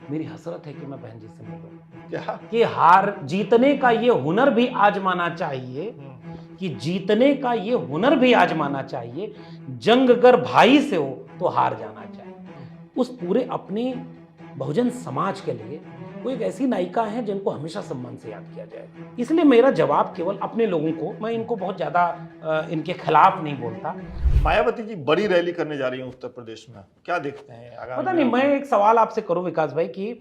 मेरी हसरत है कि मैं बहन जी से मिलूं। क्या? कि हार जीतने का ये हुनर भी आजमाना चाहिए, कि जीतने का ये हुनर भी आजमाना चाहिए। जंग अगर भाई से हो तो हार जाना चाहिए। उस पूरे अपने बहुजन समाज के लिए वो एक ऐसी नायिका हैं जिनको हमेशा सम्मान से याद किया जाएगा। इसलिए मेरा जवाब केवल अपने लोगों को, मैं इनको बहुत ज्यादा इनके खिलाफ नहीं बोलता। मायावती जी बड़ी रैली करने जा रही हैं उत्तर प्रदेश में, क्या देखते हैं आगामी पता नहीं, दिनों मैं में? एक सवाल आपसे करूं विकास भाई कि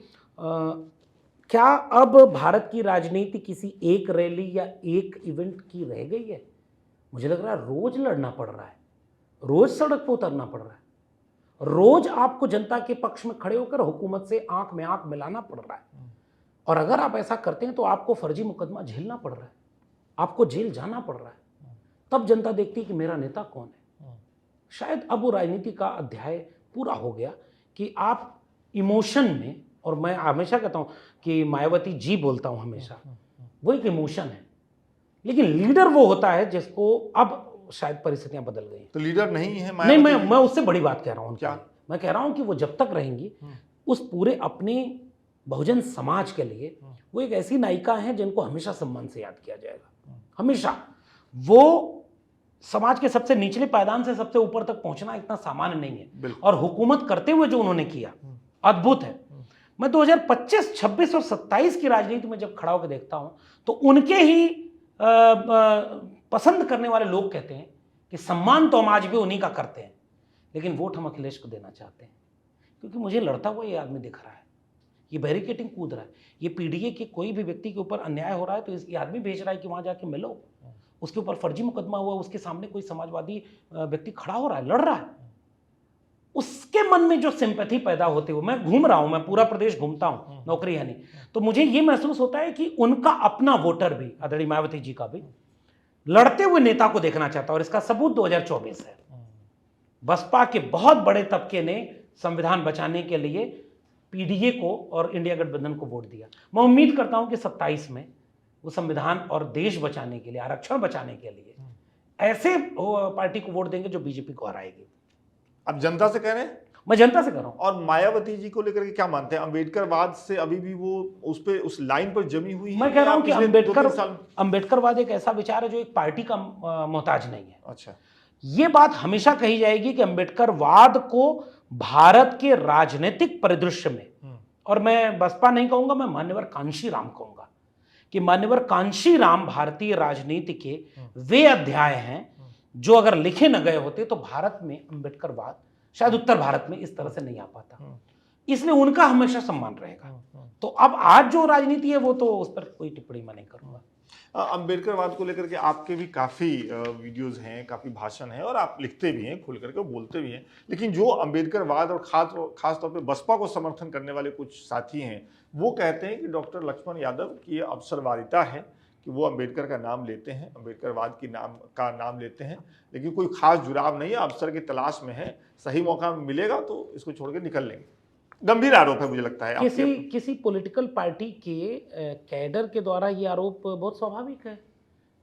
क्या अब भारत की राजनीति किसी एक रैली या एक इवेंट की रह गई है? मुझे लग रहा है रोज लड़ना पड़ रहा है, रोज सड़क पर उतरना पड़ रहा है, रोज आपको जनता के पक्ष में खड़े होकर हुकूमत से आंख में आंख मिलाना पड़ रहा है। और अगर आप ऐसा करते हैं तो आपको फर्जी मुकदमा झेलना पड़ रहा है, आपको जेल जाना पड़ रहा है। तब जनता देखती है कि मेरा नेता कौन है। शायद अब वो राजनीति का अध्याय पूरा हो गया कि आप इमोशन में, और मैं हमेशा कहता हूं कि मायावती जी बोलता हूं हमेशा, वो एक इमोशन है, लेकिन लीडर वो होता है जिसको अब शायद परिस्थितियां बदल गई हैं। तो लीडर नहीं है नहीं, मायावती मैं जी? मैं उससे बड़ी बात कह रहा हूं उनके क्या? लिए। मैं कह रहा हूं कि वो जब तक रहेंगी उस पूरे अपने बहुजन समाज के लिए वो एक ऐसी नायिका हैं जिनको हमेशा सम्मान से याद किया जाएगा। हमेशा। वो समाज के सबसे निचले पायदान से सबसे ऊपर तक पहुंचना इतना सामान्य नहीं है, बिल्कुल। और हुकूमत करते हुए जो उन्होंने किया अद्भुत है। मैं 2025, 26 और 27 की राजनीति में जब खड़ा होकर देखता हूं तो उनके ही पसंद करने वाले लोग कहते हैं कि सम्मान तो हम आज भी उन्हीं का करते हैं, लेकिन वोट हम अखिलेश को देना चाहते हैं, क्योंकि मुझे लड़ता हुआ ये आदमी दिख रहा है, ये बैरिकेटिंग कूद रहा है, ये पीडीए के कोई भी व्यक्ति के ऊपर अन्याय हो रहा है तो ये आदमी भेज रहा है कि वहां जाके मिलो। उसके ऊपर फर्जी मुकदमा हुआ, उसके सामने कोई समाजवादी व्यक्ति खड़ा हो रहा है, लड़ रहा है, उसके मन में जो सिंपैथी पैदा होते हुए, मैं घूम रहा हूं, मैं पूरा प्रदेश घूमता हूं, नौकरी है नहीं, तो मुझे ये महसूस होता है कि उनका अपना वोटर भी, आदरणीय मायावती जी का भी, लड़ते हुए नेता को देखना चाहता है। और इसका सबूत 2024 है। बसपा के बहुत बड़े तबके ने संविधान बचाने के लिए पीडीए को और इंडिया गठबंधन को वोट दिया। मैं उम्मीद करता हूं कि 27 में वो संविधान और देश बचाने के लिए, आरक्षण बचाने के लिए ऐसे पार्टी को वोट देंगे जो बीजेपी को हराएगी। अब जनता से कह रहे हैं? मैं जनता से कर रहा हूं। और मायावती जी को लेकर के क्या मानते हैं? अंबेडकरवाद से अभी भी वो उस लाइन पर जमी हुई है? मैं कह रहा हूं कि पिछले अंबेडकरवाद एक ऐसा विचार है जो एक पार्टी का मोहताज नहीं है। अच्छा। यह बात हमेशा कही जाएगी कि अंबेडकरवाद को भारत के राजनीतिक परिदृश्य में, और मैं बसपा नहीं कहूंगा, मैं मान्यवर कांशीराम कहूंगा, कि मान्यवर कांशीराम भारतीय राजनीति के वे अध्याय हैं जो अगर लिखे न गए होते तो भारत में अंबेडकरवाद शायद उत्तर भारत में इस तरह से नहीं आ पाता। इसलिए उनका हमेशा सम्मान रहेगा। तो अब आज जो राजनीति है वो तो उस पर कोई टिप्पणी मैं नहीं करूंगा। अंबेडकरवाद को लेकर के आपके भी काफी वीडियोस हैं, काफी भाषण हैं, और आप लिखते भी हैं, खुल करके बोलते भी हैं। लेकिन जो अंबेडकरवाद और खास तौर पे बसपा को समर्थन करने वाले कुछ साथी हैं, वो कहते हैं कि डॉक्टर लक्ष्मण यादव की अवसरवादिता है कि वो अंबेडकर का नाम लेते हैं, अंबेडकरवाद का नाम लेते हैं, लेकिन कोई खास जुड़ाव नहीं है, अवसर की तलाश में है, सही मौका मिलेगा तो इसको छोड़ के निकल लेंगे। गंभीर आरोप है मुझे लगता है। किसी पॉलिटिकल पार्टी के कैडर के द्वारा ये आरोप बहुत स्वाभाविक है।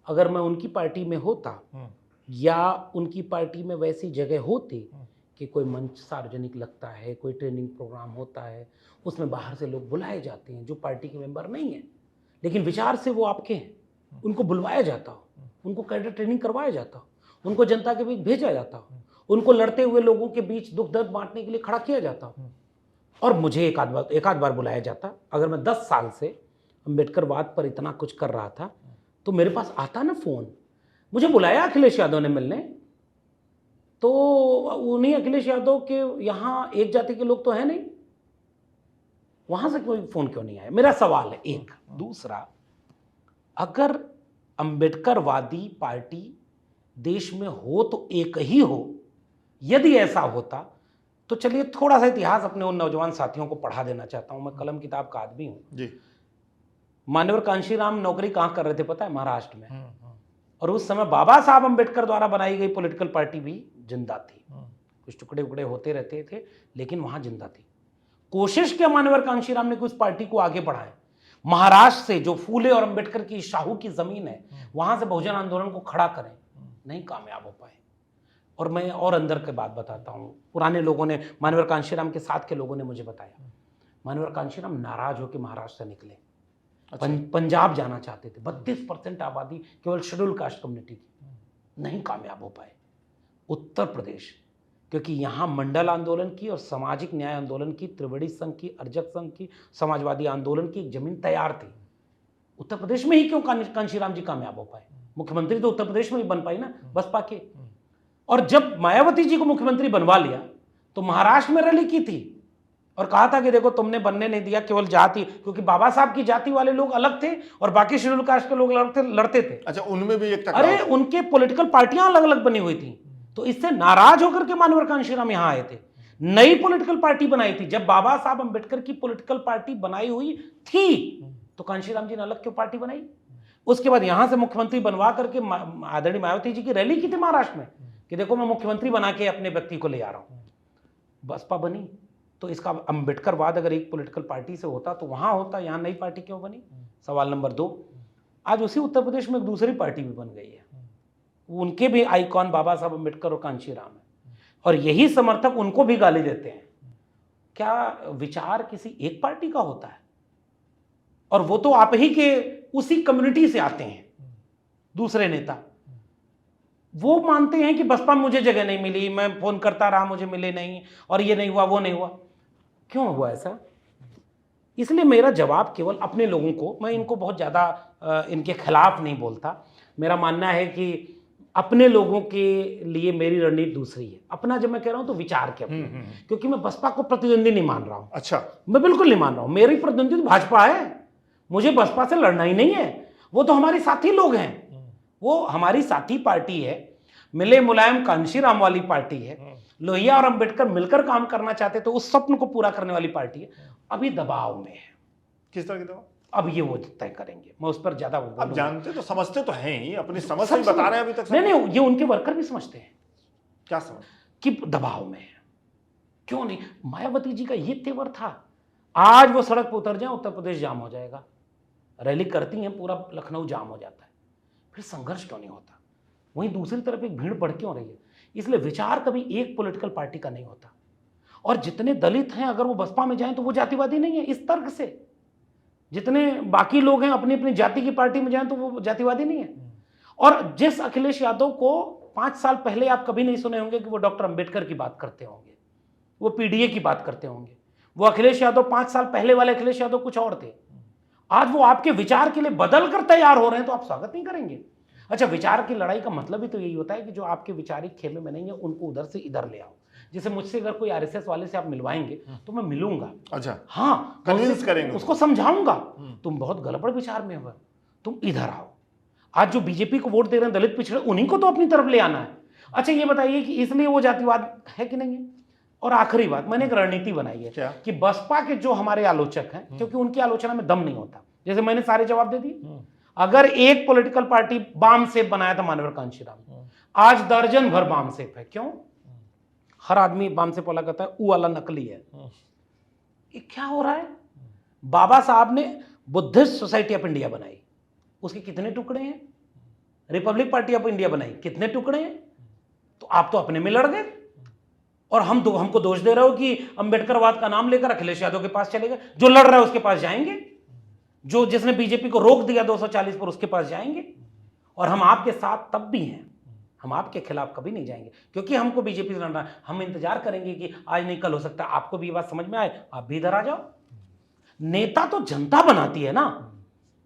अगर मैं उनकी पार्टी में होता या उनकी पार्टी में वैसी जगह होती कि कोई मंच सार्वजनिक लगता है, कोई ट्रेनिंग प्रोग्राम होता है, उसमें बाहर से लोग बुलाए जाते हैं जो पार्टी के मेंबर नहीं है लेकिन विचार से वो आपके हैं, उनको बुलवाया जाता हो, उनको कैडर ट्रेनिंग करवाया जाता हो, उनको जनता के बीच भेजा जाता हो, उनको लड़ते हुए लोगों के बीच दुख दर्द बांटने के लिए खड़ा किया जाता हो, और मुझे एक आध बार बुलाया जाता। अगर मैं 10 साल से अंबेडकरवाद पर इतना कुछ कर रहा था तो मेरे पास आता ना फोन। मुझे बुलाया अखिलेश यादव ने मिलने, तो उन्हीं अखिलेश यादव के यहाँ एक जाति के लोग तो है नहीं, वहां से कोई फोन क्यों नहीं आया? मेरा सवाल है एक। दूसरा, अगर अंबेडकरवादी पार्टी देश में हो तो एक ही हो, यदि ऐसा होता तो चलिए थोड़ा सा इतिहास अपने उन नौजवान साथियों को पढ़ा देना चाहता हूं। मैं कलम किताब का आदमी हूं जी। मान्यवर कांशीराम नौकरी कहां कर रहे थे पता है? महाराष्ट्र में। और उस समय बाबा साहब अंबेडकर द्वारा बनाई गई पॉलिटिकल पार्टी भी जिंदा थी, कुछ टुकड़े उकड़े होते रहते थे लेकिन वहां जिंदा थी। कोशिश किया मान्यवर कांशीराम ने कि उस पार्टी को आगे बढ़ाएं, महाराष्ट्र से जो फूले और अंबेडकर की शाहू की जमीन है वहां से बहुजन आंदोलन को खड़ा करें, नहीं कामयाब हो पाए। और मैं और अंदर के बात बताता हूं, पुराने लोगों ने, मान्यवर कांशीराम के साथ के लोगों ने मुझे बताया माननीय कांशीराम नाराज होकर महाराष्ट्र से निकले। अच्छा। पंजाब जाना चाहते थे। 32% आबादी केवल शेड्यूल कास्ट कम्युनिटी की, नहीं कामयाब हो पाए। उत्तर प्रदेश, क्योंकि यहाँ मंडल आंदोलन की और सामाजिक न्याय आंदोलन की, त्रिवेणी संघ की, अर्जक संघ की, समाजवादी आंदोलन की एक जमीन तैयार थी। उत्तर प्रदेश में ही क्यों कांशीराम जी कामयाब हो पाए? मुख्यमंत्री तो उत्तर प्रदेश में ही बन पाई ना बसपा के। और जब मायावती जी को मुख्यमंत्री बनवा लिया तो महाराष्ट्र में रैली की थी और कहा था कि देखो तुमने बनने नहीं दिया, केवल जाति, क्योंकि बाबा साहब की जाति वाले लोग अलग थे और बाकी शेड्यूल कास्ट के लोग लड़ते थे। अच्छा, उनमें भी एक टकराव। अरे उनके पॉलिटिकल पार्टियां अलग अलग बनी हुई थी, तो इससे नाराज होकर के माननीय कांशीराम यहां आए थे। नई पॉलिटिकल पार्टी बनाई थी। जब बाबा साहब अंबेडकर की पॉलिटिकल पार्टी बनाई हुई थी तो कांशीराम जी ने अलग क्यों पार्टी बनाई? उसके बाद यहां से मुख्यमंत्री बनवा करके आदरणीय मायावती जी की रैली की थी महाराष्ट्र में कि देखो मैं मुख्यमंत्री बना के अपने व्यक्ति को ले आ रहा हूं। बसपा बनी। तो इसका अंबेडकरवाद अगर एक पॉलिटिकल पार्टी से होता तो वहां होता, यहां नई पार्टी क्यों बनी? सवाल नंबर 2। आज उसी उत्तर प्रदेश में एक दूसरी पार्टी भी बन गई है। उनके भी आइकॉन बाबा साहब अंबेडकर और कांशीराम है और यही समर्थक उनको भी गाली देते हैं। क्या विचार किसी एक पार्टी का होता है? और वो तो आप ही के उसी कम्युनिटी से आते हैं। दूसरे नेता वो मानते हैं कि बसपा में मुझे जगह नहीं मिली, मैं फोन करता रहा मुझे मिले नहीं, और ये नहीं हुआ वो नहीं हुआ। क्यों हुआ ऐसा? इसलिए मेरा जवाब केवल अपने लोगों को, मैं इनको बहुत ज़्यादा इनके खिलाफ नहीं बोलता। मेरा मानना है कि अपने लोगों के लिए मेरी रणनीति दूसरी है। अपना जब मैं कह रहा हूं तो विचार के अपने, क्योंकि मैं बसपा को प्रतिद्वंदी नहीं मान रहा हूं। अच्छा, मैं बिल्कुल नहीं मान रहा हूं। मेरी प्रतिद्वंदी तो भाजपा है, मुझे बसपा से लड़ना ही नहीं है। वो तो हमारी साथी लोग हैं, वो हमारी साथी पार्टी है, मिले मुलायम कांशीराम वाली पार्टी है। लोहिया और अंबेडकर मिलकर काम करना चाहते तो उस स्वप्न को पूरा करने वाली पार्टी है। अभी दबाव में है। किस तरह के दबाव? अब ये वो तय करेंगे, मैं उस पर ज्यादा अब जानते तो समझते तो हैं ही, अपनी समझ से ही बता रहे हैं अभी तक। नहीं, ये उनके वर्कर भी समझते हैं। क्या समझ? कि दबाव में है। क्यों नहीं? मायावती जी का ये तेवर था। आज वो सड़क पर उतर जाए उत्तर प्रदेश जाम हो जाएगा। रैली करती हैं, पूरा लखनऊ जाम हो जाता है। फिर संघर्ष क्यों नहीं होता? वहीं दूसरी तरफ एक भीड़ बढ़ क्यों रही है? इसलिए विचार कभी एक पॉलिटिकल पार्टी का नहीं होता। और जितने दलित हैं अगर वो बसपा में जाएं तो वो जातिवादी नहीं है इस तर्क से। जितने बाकी लोग हैं अपनी अपनी जाति की पार्टी में जाएं तो वो जातिवादी नहीं है। और जिस अखिलेश यादव को 5 साल पहले आप कभी नहीं सुने होंगे कि वो डॉक्टर अंबेडकर की बात करते होंगे, वो पीडीए की बात करते होंगे, वो अखिलेश यादव 5 साल पहले वाले अखिलेश यादव कुछ और थे। आज वो आपके विचार के लिए बदल कर तैयार हो रहे हैं तो आप स्वागत नहीं करेंगे? अच्छा, विचार की लड़ाई का मतलब ही तो यही होता है कि जो आपके विचारिक खेमे में नहीं है उनको उधर से इधर ले आओ। जैसे मुझसे अगर कोई आरएसएस वाले से आप मिलवाएंगे तो मैं मिलूंगा। अच्छा, हाँ, कन्विंस करेंगे, उसको समझाऊंगा तुम बहुत गड़बड़ विचार में हो, तुम इधर आओ। आज जो बीजेपी को वोट दे रहे हैं दलित पिछड़े, उन्हीं को तो अपनी तरफ ले आना है। अच्छा, ये बताइए कि इसलिए वो जातिवाद है कि नहीं है? और आखिरी बात, मैंने एक रणनीति बनाई है कि बसपा के जो हमारे आलोचक हैं, क्योंकि उनकी आलोचना में दम नहीं होता, जैसे मैंने सारे जवाब दे दिए। अगर एक पॉलिटिकल पार्टी बाम सेफ बनाया था माननीय कांशीराम, आज दर्जन भर बाम सेफ है। क्यों? हर आदमी बाम सेफ वाला कहता है वो वाला नकली है। ये क्या हो रहा है? बाबा साहब ने बुद्धिस्ट सोसाइटी ऑफ इंडिया बनाई, उसके कितने टुकड़े हैं? रिपब्लिक पार्टी ऑफ इंडिया बनाई, कितने टुकड़े हैं? तो आप तो अपने में लड़ गए और हमको दोष दे रहे हो कि अंबेडकरवाद का नाम लेकर अखिलेश यादव के पास चले गए। जो लड़ रहा है उसके पास जाएंगे, जो जिसने बीजेपी को रोक दिया 240 पर उसके पास जाएंगे। और हम आपके साथ तब भी हैं, हम आपके खिलाफ कभी नहीं जाएंगे, क्योंकि हमको बीजेपी से लड़ना है। हम इंतजार करेंगे कि आज नहीं कल हो सकता है आपको भी ये बात समझ में आए, आप भी इधर आ जाओ। नेता तो जनता बनाती है ना,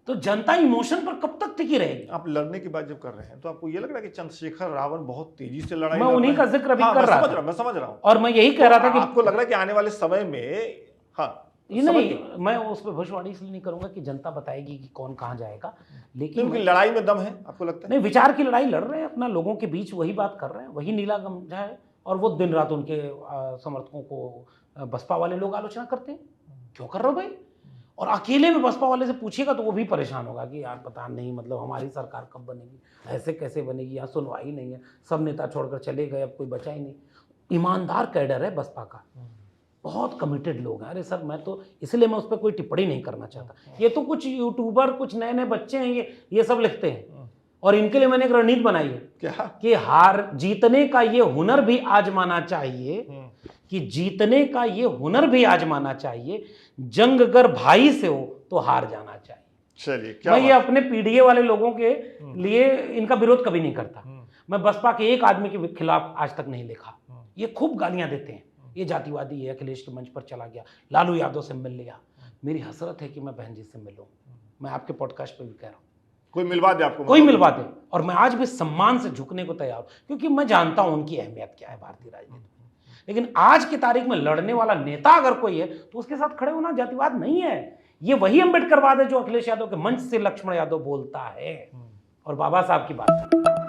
तो जनता इमोशन पर कब तक टिकी रहेगी? आप लड़ने की बात जब कर रहे हैं तो आपको ये लग रहा है कि चंद्रशेखर रावण बहुत तेजी से लड़ाई मैं उन्हीं का जिक्र अभी कर रहा था। मैं समझ रहा हूं। और मैं यही कह रहा था कि आपको लग रहा है कि आने वाले समय में, हाँ नहीं, मैं उस पर भविष्यवाणी इसलिए नहीं करूंगा कि जनता बताएगी कि कौन कहां जाएगा, लेकिन लड़ाई में दम है आपको लगता है? नहीं, विचार की लड़ाई लड़ रहे हैं, अपना लोगों के बीच वही बात कर रहे हैं, वही नीला गमझा है। और वो दिन रात उनके समर्थकों को बसपा वाले लोग आलोचना करते हैं। क्यों कर रहे हो भाई? और अकेले में बसपा वाले से पूछिएगा तो वो भी परेशान होगा कि यार पता नहीं, मतलब हमारी सरकार कब बनेगी, ऐसे कैसे बनेगी, यहाँ सुनवाई नहीं है, सब नेता छोड़कर चले गए, अब कोई बचा ही नहीं। ईमानदार कैडर है बसपा का, बहुत कमिटेड लोग हैं। अरे सर, मैं तो इसलिए मैं उस पर कोई टिप्पणी नहीं करना चाहता। ये तो कुछ यूट्यूबर, कुछ नए नए बच्चे हैं, ये सब लिखते हैं, और इनके लिए मैंने एक रणनीति बनाई है क्या? कि हार जीतने का ये हुनर भी आजमाना चाहिए कि जीतने का ये हुनर भी आजमाना चाहिए। जंग अगर भाई से हो तो हार जाना चाहिए। चलिए, क्या मैं ये बात। अपने पीडीए वाले लोगों के लिए इनका विरोध कभी नहीं करता। मैं बसपा के एक आदमी के खिलाफ आज तक नहीं लिखा। ये खूब गालियां देते हैं, ये जातिवादी है, अखिलेश के मंच पर चला गया, लालू यादव से मिल लिया। मेरी हसरत है कि मैं बहन जी से मिलूं। मैं आपके पॉडकास्ट पे भी कह रहा हूं, कोई मिलवा दे आपको, कोई मिलवा दे। और मैं आज भी सम्मान से झुकने को तैयार हूं, क्योंकि मैं जानता हूं उनकी अहमियत क्या है भारतीय राजनीति में। लेकिन आज की तारीख में लड़ने वाला नेता अगर कोई है तो उसके साथ खड़े होना जातिवाद नहीं है। ये वही अंबेडकरवाद है जो अखिलेश यादव के मंच से लक्ष्मण यादव बोलता है और बाबा साहब की बात करता है।